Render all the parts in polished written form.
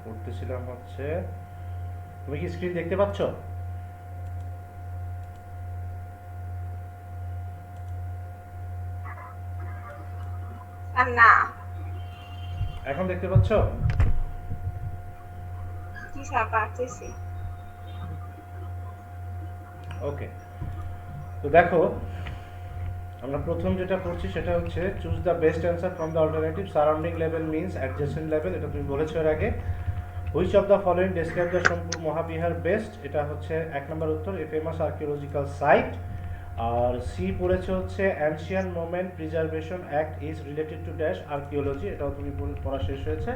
করতেছিলাম হচ্ছে, তুমি কি স্ক্রিন দেখতে পাচ্ছ? না। এখন দেখতে পাচ্ছ? জি স্যার, পারতেছি। ওকে, তো দেখো আমরা প্রথম যেটা করছি সেটা হচ্ছে choose the best answer from the alternative. Surrounding level means adjacent level, এটা তুমি বলেছো এর আগে। Which of the following describe the Somapura Mahavihara best, এটা হচ্ছে এক নম্বর উত্তর, এ ফেমাস আর্কিওলজিক্যাল সাইট। আর সি পড়েছে হচ্ছে ancient monument preservation act is related to dash archaeology, এটাও তুমি পড়া শেষ হয়েছে।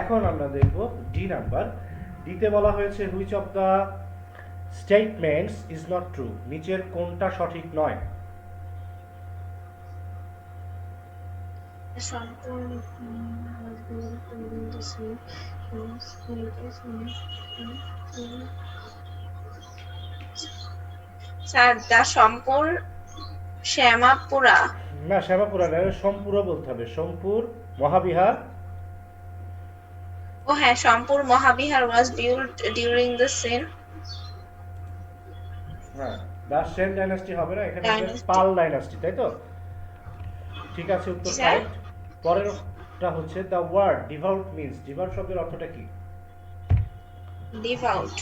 এখন আমরা দেখব ডি নাম্বার। ডিতে বলা হয়েছে which of the statements is not true, নিচের কোনটা সঠিক নয়? সম্পূর্ণ স্যার, দা সম্পুর শ্যামাপুরা। না, শ্যামাপুরা না, সোমপুরও বলতে হবে, সোমপুর মহাবিহার। ও হ্যাঁ, Sompur Mahavihara was built during the Sen হ্যাঁ, দ্য সেন ডাইনাস্টি হবে না, এখানে হবে ডাইনাস্টি। পাল ডাইনাস্টি, তাই তো? ঠিক আছে, জি উত্তর স্যার। কারেক্ট। পরেরটা হচ্ছে the word devout means, devout শব্দের অর্থটা কি? Devout.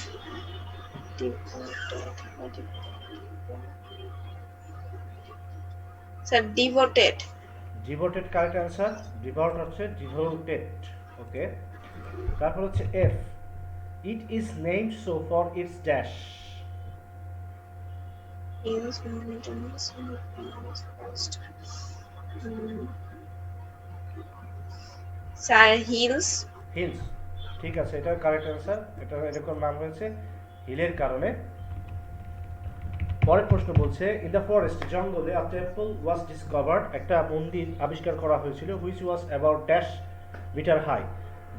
Sir, devoted. Devoted correct answer. Devout হচ্ছে ডিভোটেড। ওকে, তারপর হচ্ছে F, it is named so for its dash. Sir, hills. Hills, ঠিক আছে, এটা কারেক্ট অ্যান্সার। এটা এরকম নাম হয়েছে হিলের কারণে। পরের প্রশ্ন বলছে ইন দ্য ফরেস্ট, জঙ্গলে আ টেম্পল ওয়াজ ডিসকভার্ড, একটা মন্দির আবিষ্কার করা হয়েছিল, which was about dash meter high,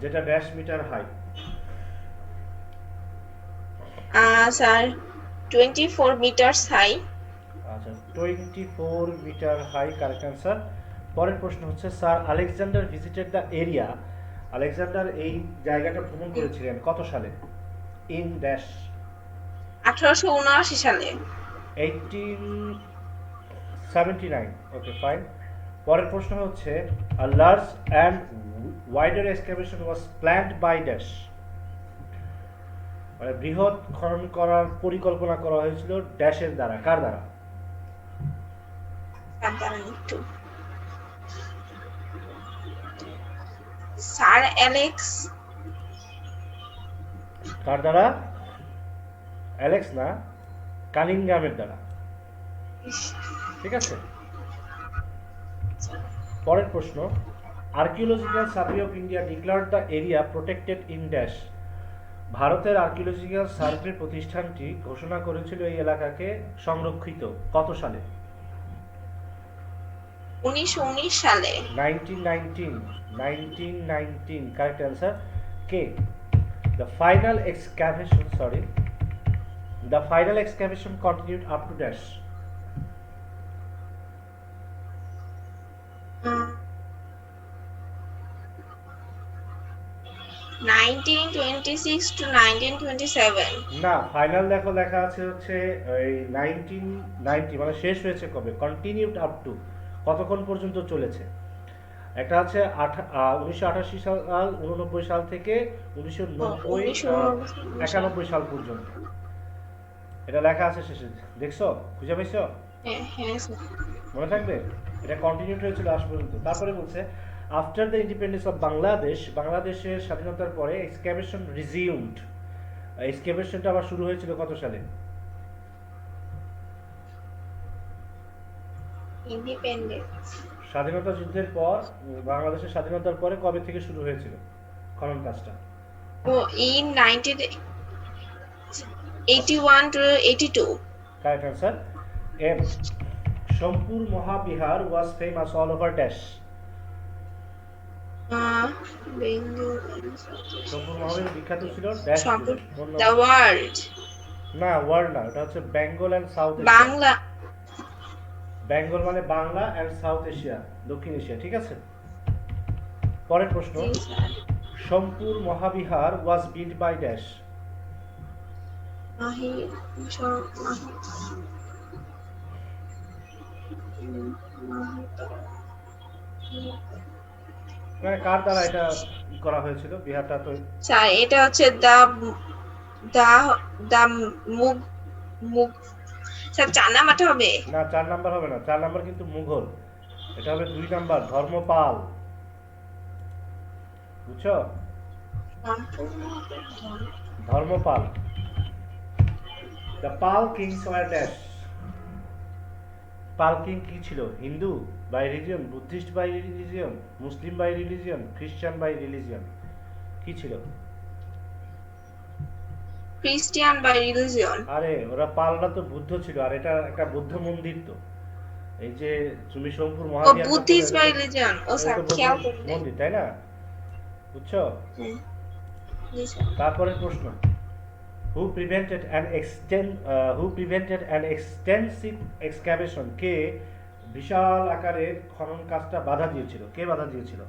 যেটা dash meter high. Sir, 24 meters high. আচ্ছা, 24 মিটার হাই কারেক্ট অ্যান্সার। পরের প্রশ্ন হচ্ছে sir Alexander visited the area, Alexander এই জায়গাটা ভ্রমণ করেছিলেন কত সালে? ইন ড্যাশ 1879 সালে। 1879। Okay, fine. পরের প্রশ্ন হচ্ছে a large and wider excavation was planned by dash, মানে বৃহৎ খনন করার পরিকল্পনা করা হয়েছিল ড্যাশের দ্বারা, কার দ্বারা? একটু স্যার, অ্যালেক্স। কার দ্বারা? অ্যালেক্স না, কানিংহামের দ্বারা। ঠিক আছে, পরের প্রশ্ন archaeological survey of India declared the area protected in dash, ভারতের আর্কিওলজিক্যাল সার্ভে প্রতিষ্ঠানটি ঘোষণা করেছিল এই এলাকাকে সংরক্ষিত কত সালে? 1919 সালে। 1919। 1919 কারেক্ট অ্যান্সার। কে the final excavation, sorry, the final excavation continued up to dash, 1926 to 1927। না, ফাইনাল দেখো লেখা আছে হচ্ছে এই 1990, মানে শেষ হয়েছে কবে, কন্টিনিউড আপ টু, কতক্ষণ পর্যন্ত চলেছে। একটা আছে 1988 সাল, 89 সাল থেকে 1990 91 সাল পর্যন্ত, এটা লেখা আছে শেষে, দেখছো? খুঁজে পাইছো? হ্যাঁ হ্যাঁ স্যার। মনে থাকবে, এটা কন্টিনিউড হয়েছিল আজ পর্যন্ত। তারপরে বলছে after the independence of Bangladesh, বাংলাদেশের স্বাধীনতার পরে এক্সক্যাভেশন রিজিউমড, এক্সক্যাভেশনটা আবার শুরু হয়েছিল কত সালে? ইন্ডিপেন্ডেন্স। স্বাধীনতা যুদ্ধের পর, বাংলাদেশের স্বাধীনতার পরে কবে থেকে শুরু হয়েছিল খনন কাজটা? ও, in 1981 to 82। Correct answer. M, Sompur Mahavihara was famous all over dash, Bengal Sompur Mahavihara বিখ্যাত ছিল ড্যাশ জুড়ে, দ্য ওয়ার্ল্ড। না, ওয়ার্ল্ড না, ওটা হচ্ছে বেঙ্গল অ্যান্ড সাউথ এশিয়া। বাংলা। বেঙ্গল মানে বাংলা অ্যান্ড সাউথ এশিয়া, দক্ষিণ এশিয়া, ঠিক আছে। পরের প্রশ্ন, জি sir. Sompur Mahavihara was built by dash. Mahi. মানে কার দ্বারা এটা করা হয়েছিল বিহারটা তো? স্যার এটা হচ্ছে দা দা দা মুগ মুগ স্যার 4 নাম্বারটা হবে। না 4 নাম্বার হবে না, 4 নাম্বার কিন্তু মুঘল, এটা হবে 2 নাম্বার ধর্মপাল, বুঝছো? Dharmapala. The Pala kings were dash. Pala king কি ছিল? Hindu by religion, Buddhist by religion, Muslim by religion, খ্রিস্টান বাই রিলিজিয়ন, কি ছিল? Christian by religion. আরে ওরা পালরা তো বুদ্ধ ছিল, আর এটা একটা বুদ্ধ মন্দির তো। এই যে তুমি সোমপুর ও মহাবিহার বুদ্ধিস্ট বাই রিলিজিয়ন। ও স্যার খেয়াল করুন মন্দির, তাই না? বুঝছো? জি স্যার। তারপরে প্রশ্ন, who prevented an extensive excavation, কে বিশাল আকারের খনন কাজটা বাধা দিয়েছিল? কে বাধা দিয়েছিল?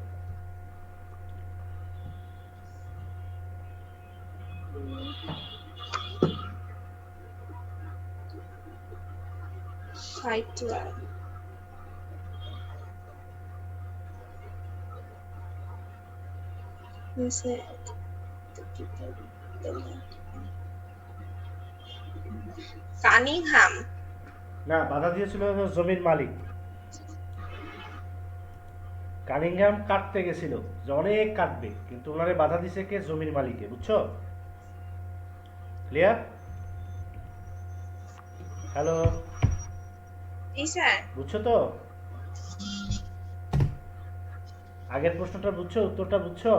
কানিংহাম। না, বাধা দিয়েছিল জমির মালিক। কানিংহাম কাটতে গেছিল, যে অনেক কাটবে, কিন্তু ওনারে বাধা দিছে কে? জমির মালিকে, বুঝছো? ক্লিয়ার? হ্যালো, জি স্যার। বুঝছো তো? আগের প্রশ্নটা বুঝছো, উত্তরটা বুঝছো?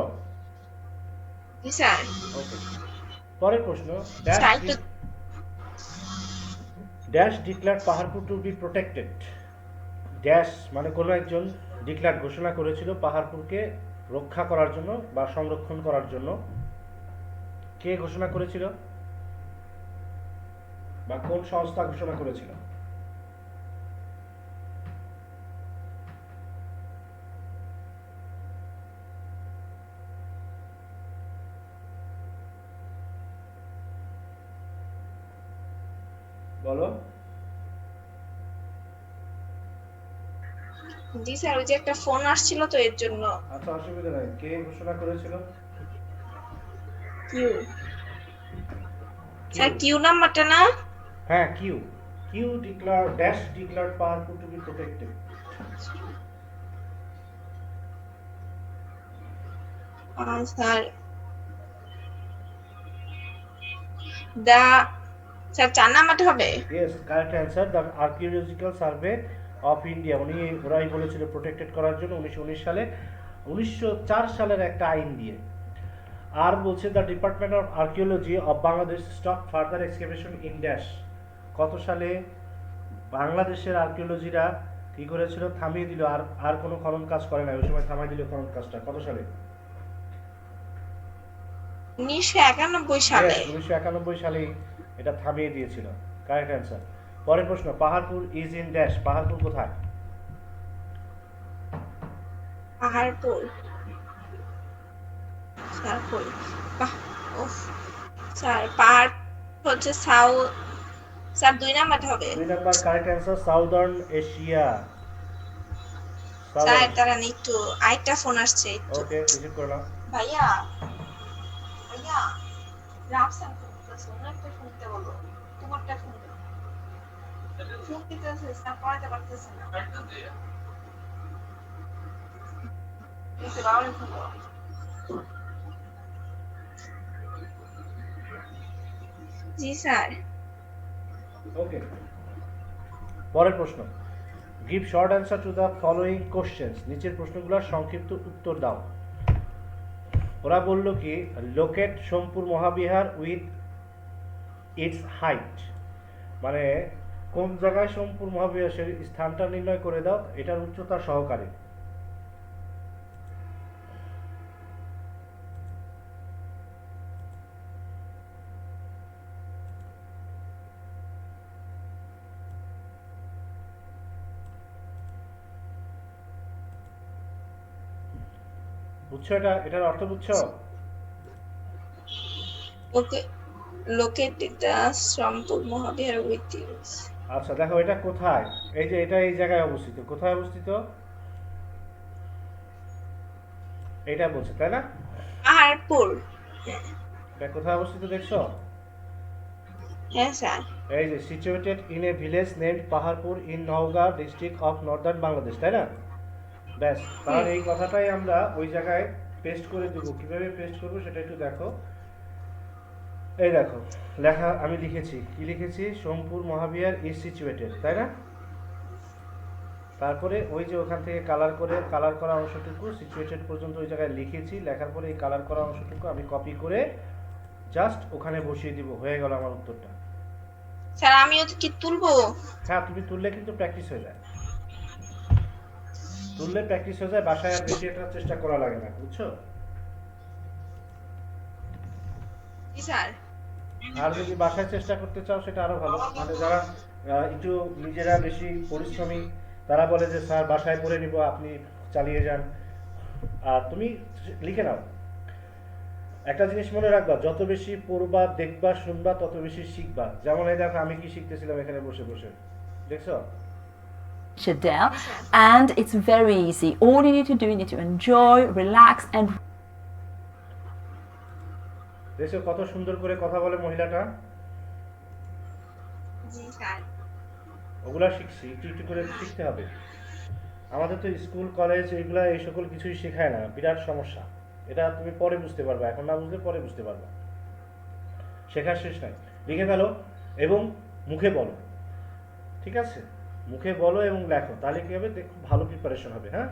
জি স্যার। ওকে, পরের প্রশ্ন, স্যার একটু dash declare Paharpur to be protected. Dash মানে কোনো একজন ডিক্লেয়ার ঘোষণা করেছিল পাহাড়পুরকে রক্ষা করার জন্য বা সংরক্ষণ করার জন্য। কে ঘোষণা করেছিল বা কোন সংস্থা ঘোষণা করেছিল? বলো। জি স্যার, ওই যে একটা ফোন আসছিল তো এর জন্য। আচ্ছা, অসুবিধা নাই, কে ঘোষণা করেছিল? কিউ। স্যার কিউ নাম্বারটা না? হ্যাঁ, Q. Q declare dash declare Paharpur to be protected. Sir দা স্যার 4 নাম্বারটা হবে। Yes, correct answer, the archaeological survey of India. ওরাই বলেছিল প্রোটেক্টেড করার জন্য 1919 সালে, 1904 সালের একটা আইন দিয়ে। আর বলছে the department of archaeology of Bangladesh stop further excavation in dash. কত সালে বাংলাদেশের আর্কিওলজিরা কি করেছিল? থামিয়ে দিল, আর আর কোনো খনন কাজ করে না, ওই সময় থামিয়ে দিল খনন কাজটা। কত সালে? 1991 সালে। 1991 সালেই এটা থামিয়ে দিয়েছিল। Correct answer. পরের প্রশ্ন, Paharpur is in dash. Paharpur কোথায়? পাহাড়পুর স্যার কই? উফ স্যার পাহাড় হচ্ছে স্যার 2 নাম্বারটা হবে। 2 number correct answer, southern Asia. Sir তারা একটু আরেকটা ফোন আসছে একটু। ওকে, রিসিভ করে নাও। ভাইয়া ভাইয়া রাফসান ফোন করছে, ওনার একটা ফোন দিতে বলো, তোমারটা ফোন দাও। ফোন দিতেছে স্যার, পড়াতে পারতেছে না। এসে বাবারে ফোন দাও। জি স্যার। ওকে, পরের প্রশ্ন, give short answer to the following questions. নিচের প্রশ্নগুলোর সংক্ষিপ্ত উত্তর দাও। ওরা বলল কি, locate Somapura Mahavihara with its height, মানে কোন জায়গায় সোমপুর মহাবিহার সেই স্থানটা নির্ণয় করে দাও এটার উচ্চতা সহকারে। বুঝছো? এটার অর্থ বুঝছো? Okay, located the Srampur Mahavihar with use. আচ্ছা দেখো এটা কোথায়, এই যে এটা এই জায়গায় অবস্থিত, কোথায় অবস্থিত এটা বলছে তাই না, Paharpur. এটা কোথায় অবস্থিত দেখছো, Yes, sir. এই যে situated in a village named Paharpur in Naogaon district of Northern Bangladesh, তাই না? ব্যাস, তাহলে এই কথাটাই আমরা ওই জায়গায় পেস্ট করে দেবো। কিভাবে পেস্ট করবো সেটা একটু দেখো। এই দেখো লেখা আমি লিখেছি, কি লিখেছি, সোমপুর মহাবিহার ইজ সিচুয়েটেড, তাই না? তারপরে ওই যে ওখান থেকে কালার করা অংশটুকু সিচুয়েটেড পর্যন্ত ওই জায়গায় লিখেছি, লেখার পরে এই কালার করা অংশটুকু আমি কপি করে জাস্ট ওখানে বসিয়ে দিব, হয়ে গেল আমার উত্তরটা। স্যার আমিও কি তুলবো? হ্যাঁ তুমি তুললে কিন্তু প্র্যাকটিস হয়ে যায়, তুললে প্র্যাকটিস হয়ে যায়, বাসায় আর বেশি একটা চেষ্টা করা লাগে না, বুঝছো? জি স্যার। আর যদি বাসায় চেষ্টা করতে চাও সেটা আরো ভালো, মানে যারা একটু নিজেরা বেশি পরিশ্রমী তারা বলে যে স্যার বাসায় পড়ে নিব, আপনি চালিয়ে যান, আর তুমি লিখে নাও। একটা জিনিস মনে রাখবা, যত বেশি পড়বা দেখবা শুনবা তত বেশি শিখবা। যেমন এই দেখো আমি কি শিখতেছিলাম এখানে বসে বসে, দেখছো? Shadell, and it's very easy. All you need to do, you need to enjoy, relax, and দেখছো কত সুন্দর করে কথা বলে মহিলাটা। জি স্যার। ওগুলা শিখছি, একটু একটু করে শিখতে হবে। আমাদের তো স্কুল কলেজ এগুলা এই সকল কিছুই শেখায় না, বিরাট সমস্যা। এটা তুমি পরে বুঝতে পারবা, এখন না বুঝলে পরে বুঝতে পারবা। শেখার শেষ নাই। লিখে ফেলো এবং মুখে বলো, ঠিক আছে? মুখে বলো এবং লেখো, তাহলে কি হবে, দেখো ভালো প্রিপারেশন হবে। হ্যাঁ,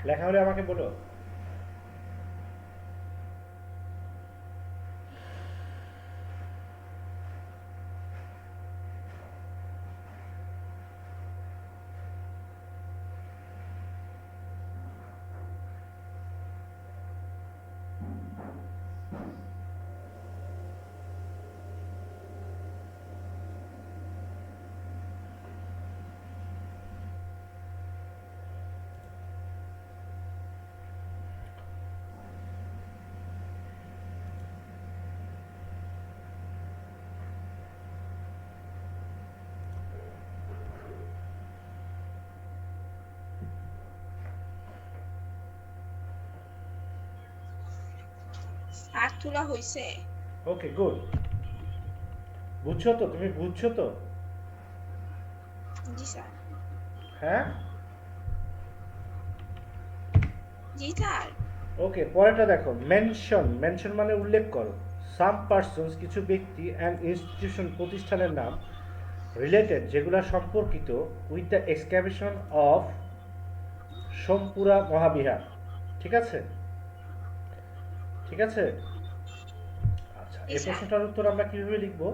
লেখা হলে আমাকে বলো। স্যার তোলা হয়েছে? ওকে গুড, বুঝছো তো, তুমি বুঝছো তো? জি স্যার। হ্যাঁ, জি স্যার। ওকে পরেরটা দেখো, মেনশন, মেনশন মানে উল্লেখ করো। সাম পার্সনস, কিছু ব্যক্তি অ্যান্ড ইনস্টিটিউশন, প্রতিষ্ঠানের নাম, রিলেটেড, যেগুলা সম্পর্কিত, with the excavation of Somapura Mahavihara, ঠিক আছে? ঠিক আছে, আচ্ছা এই প্রশ্নটার উত্তর আমরা কিভাবে লিখবো?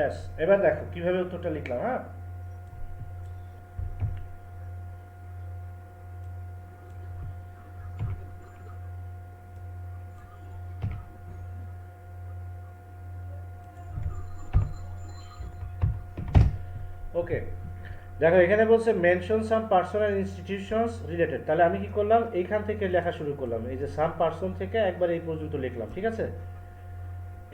ব্যাস, এবার দেখো কিভাবে উত্তরটা লিখলাম। হ্যাঁ, ওকে, দেখো এখানে বলছে mention some person and institutions related, তাহলে আমি কি করলাম, এইখান থেকে লেখা শুরু করলাম, এই যে সাম পার্সন থেকে একবার এই পর্যন্ত লিখলাম, ঠিক আছে,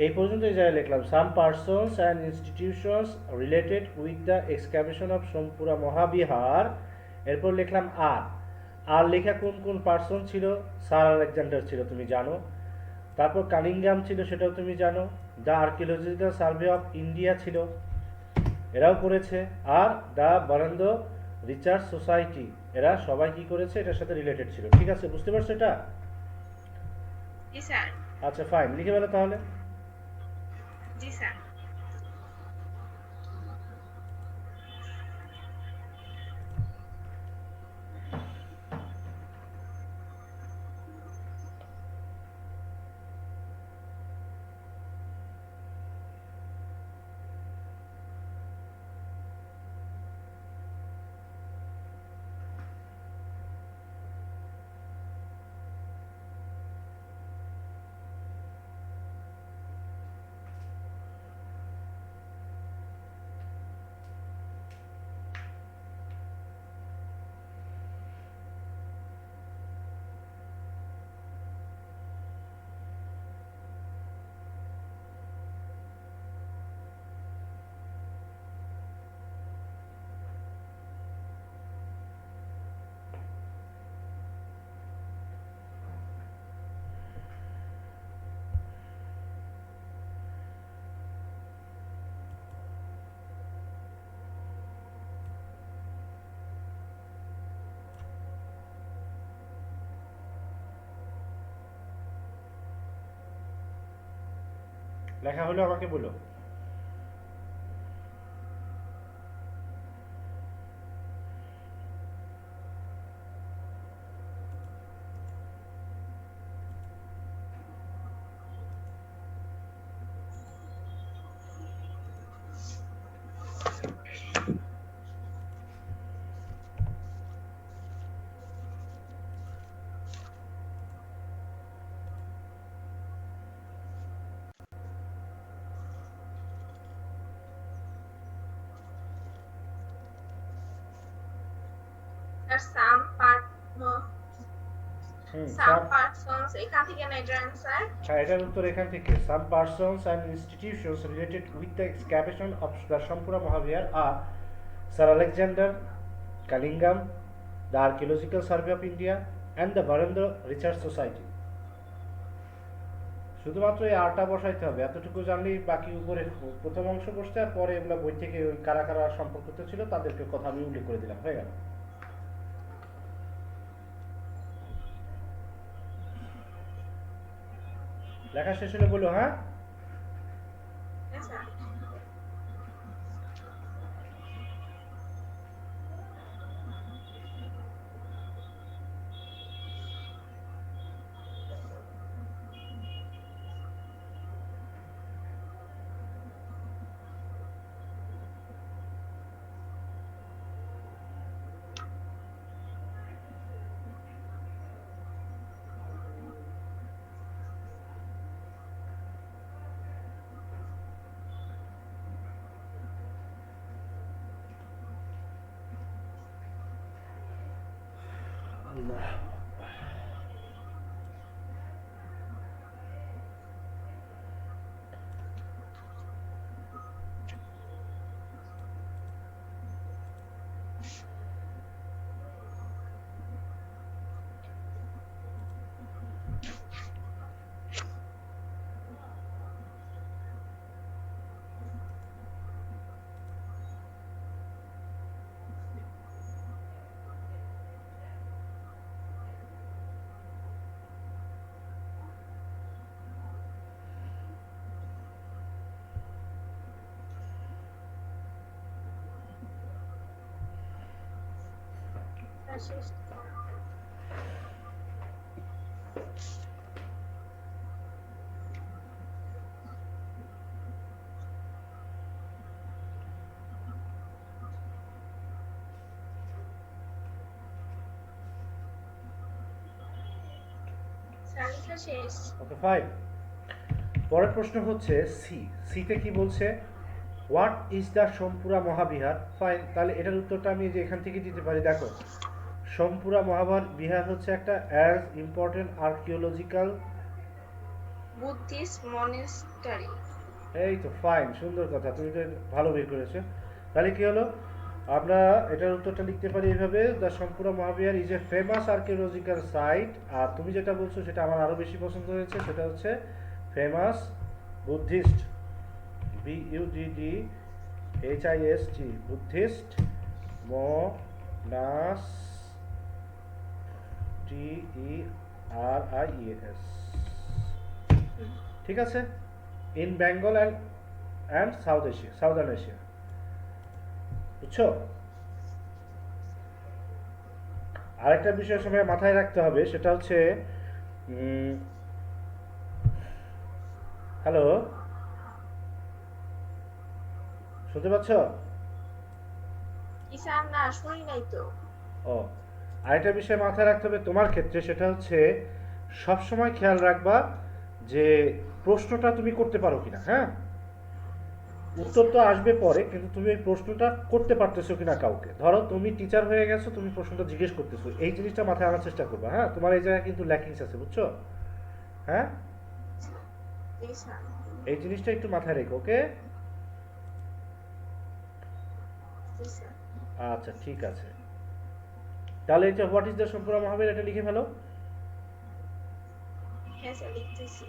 এই পর্যন্ত এই জায়গায় লিখলাম some persons and institutions related with the excavation of Somapura Mahavihara. এরপর লিখলাম আর লেখা কোন কোন পার্সন ছিল, স্যার আলেকজান্ডার ছিল তুমি জানো, তারপর কানিংহাম ছিল সেটাও তুমি জানো, the archaeological survey of India ছিল, এরাও করেছে, আর দ্য বারান্দ রিসার্চ সোসাইটি, এরা সবাই কি করেছে, এটার সাথে রিলেটেড ছিল। ঠিক আছে, বুঝতে পারছো এটা? জি স্যার। আচ্ছা ফাইন, লিখে ফেলো তাহলে। জি স্যার। লেখা হলো আমাকে বলো। স্যার সাম সাম, পার্সনস এখান থেকে না এটার অ্যান্সার? হ্যাঁ এটার উত্তর এখান থেকে, some persons and institutions related with the excavation of the Somapura Mahavihara আর স্যার আলেকজান্ডার, কালিঙ্গাম, the archaeological survey of India and the Varendra Research Society. শুধুমাত্র এই আরটা বসাইতে হবে, এতটুকু জানলেই বাকি উপরে প্রথম অংশ বসতে, আর পরে এগুলো বই থেকে ওই কারা কারা সম্পর্কিত ছিল তাদেরকে কথা আমি উল্লেখ করে দিলাম, হয়ে গেল। লেখা শেষ হলে বলো। হ্যাঁ, হ্যাঁ স্যার। আল্লাহ। স্যার শেষ। তালিকা শেষ। Okay fine. পরের প্রশ্ন হচ্ছে সিতে কি বলছে? What is the Somapura Mahavihara? Fine, তাহলে এটার উত্তরটা আমি যে এখান থেকে দিতে পারি। দেখো, সোমপুরা মহাবিহার হচ্ছে একটা অ্যাজ ইম্পর্টেন্ট আর্কিওলজিক্যাল, বুদ্ধিস্ট মনেস্টারি। এই তো ফাইন, সুন্দর কথা, তুমি তো ভালো বের করেছো। তাহলে কি হলো, আমরা এটার উত্তরটা লিখতে পারি এইভাবে, the Somapura Mahavihara is a famous archaeological site. আর তুমি যেটা বলছো সেটা আমার আরও বেশি পছন্দ হয়েছে, সেটা হচ্ছে famous Buddhist, BUDDHIST, Buddhist TERIES। ঠিক আছে, in Bengal and southern Asia. বুঝছো? আরেকটা বিষয় সময় মাথায় রাখতে হবে, সেটা হচ্ছে হ্যালো, শুনতে পাচ্ছ? ঈশান না, শুনি নাই তো। ও, আরেকটা বিষয় মাথায় রাখতে হবে তোমার ক্ষেত্রে, সেটা হচ্ছে সবসময় খেয়াল রাখবা যে প্রশ্নটা তুমি করতে পারো কিনা। হ্যাঁ, উত্তর তো আসবে পরে, কিন্তু তুমি এই প্রশ্নটা করতে পারতেছো কিনা কাউকে। ধরো তুমি টিচার হয়ে গেছো, তুমি প্রশ্নটা জিজ্ঞেস করতেছো, এই জিনিসটা মাথায় আনার চেষ্টা করবা। হ্যাঁ, তোমার এই জায়গায় কিন্তু ল্যাকিংস আছে, বুঝছো? হ্যাঁ, ঈশান। এই জিনিসটা একটু মাথায় রেখো, ওকে? ঈশান। আচ্ছা, ঠিক আছে। তাহলে এটা হোয়াট ইজ দ্য সম্পূর্ণ মহাবীর, এটা লিখে ফেলো। হ্যাঁ স্যার, লিখতেছি।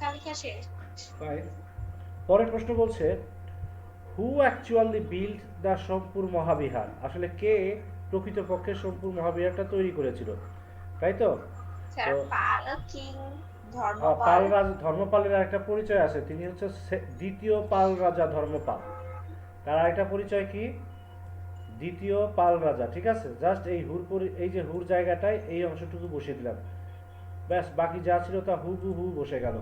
তালিকা শেষ। ফাইন। পরের প্রশ্ন বলছে, who actually build the Somapura Mahavihara? আসলে কে প্রকৃতপক্ষে সোমপুর মহাবিহারটা তৈরি করেছিল, তাই তো? স্যার, তো পাল কিং পাল ধর্মপাল। রাজা ধর্মপালের একটা পরিচয় আছে, তিনি হচ্ছে দ্বিতীয় পাল রাজা ধর্মপাল। তার আরেকটা পরিচয় কি? দ্বিতীয় পাল রাজা। ঠিক আছে, জাস্ট এই এই যে হুর জায়গাটায় এই অংশটুকু বসিয়ে দিলাম, ব্যাস, বাকি যা ছিল তা হু বসে গেল।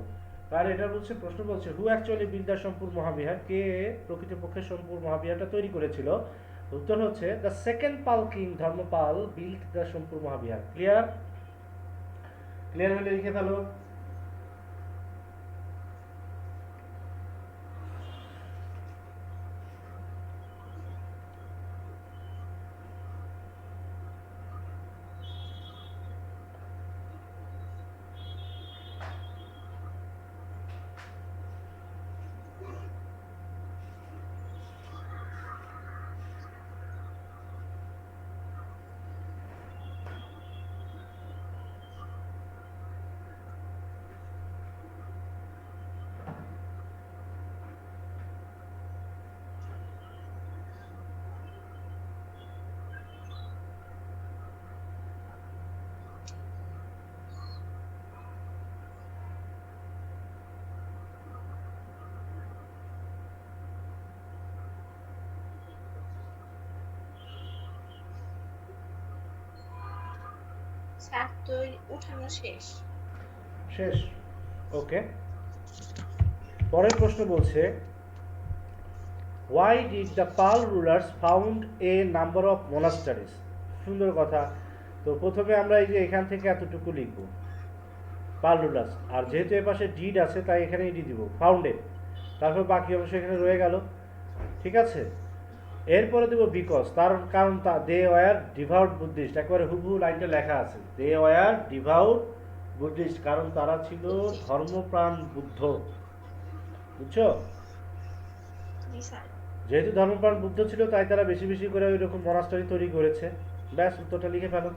তাহলে এটা বলছে, প্রশ্ন বলছে who actually build the Somapura Mahavihara? কে প্রকৃতপক্ষে সোমপুর মহাবিহারটা তৈরি করেছিল? উত্তর হচ্ছে the second Pala king Dharmapala build the Somapura Mahavihara. Clear? Clear হলে লিখে ফেলো। স্যার, তৈরি উঠানো শেষ। শেষ, ওকে। পরের প্রশ্ন বলছে, why did the Pala rulers found a number of monasteries? সুন্দর কথা। তো প্রথমে আমরা এই যে এখান থেকে এতটুকু লিখবো, পাল রুলার্স, আর যেহেতু এ পাশে ডিড আছে তাই এখানে ডি দিব, ফাউন্ডেড, তারপর বাকি অংশ এখানে রয়ে গেল। ঠিক আছে, এরপরে দেবো বিকজ, তার কারণ দে ওয়ার ডিভাউট বুদ্ধিস্ট, একেবারে হুবহু লাইনটা লেখা আছে, দে ওয়ার ডিভাউট বুদ্ধিস্ট, কারণ তারা ছিল ধর্মপ্রাণ বুদ্ধ। বুঝছো? জি স্যার। যেহেতু ধর্মপ্রাণ বুদ্ধ ছিল তাই তারা বেশি বেশি করে ওই রকম মনাস্টারি তৈরি করেছে। ব্যাস, উত্তরটা লিখে ফেলো।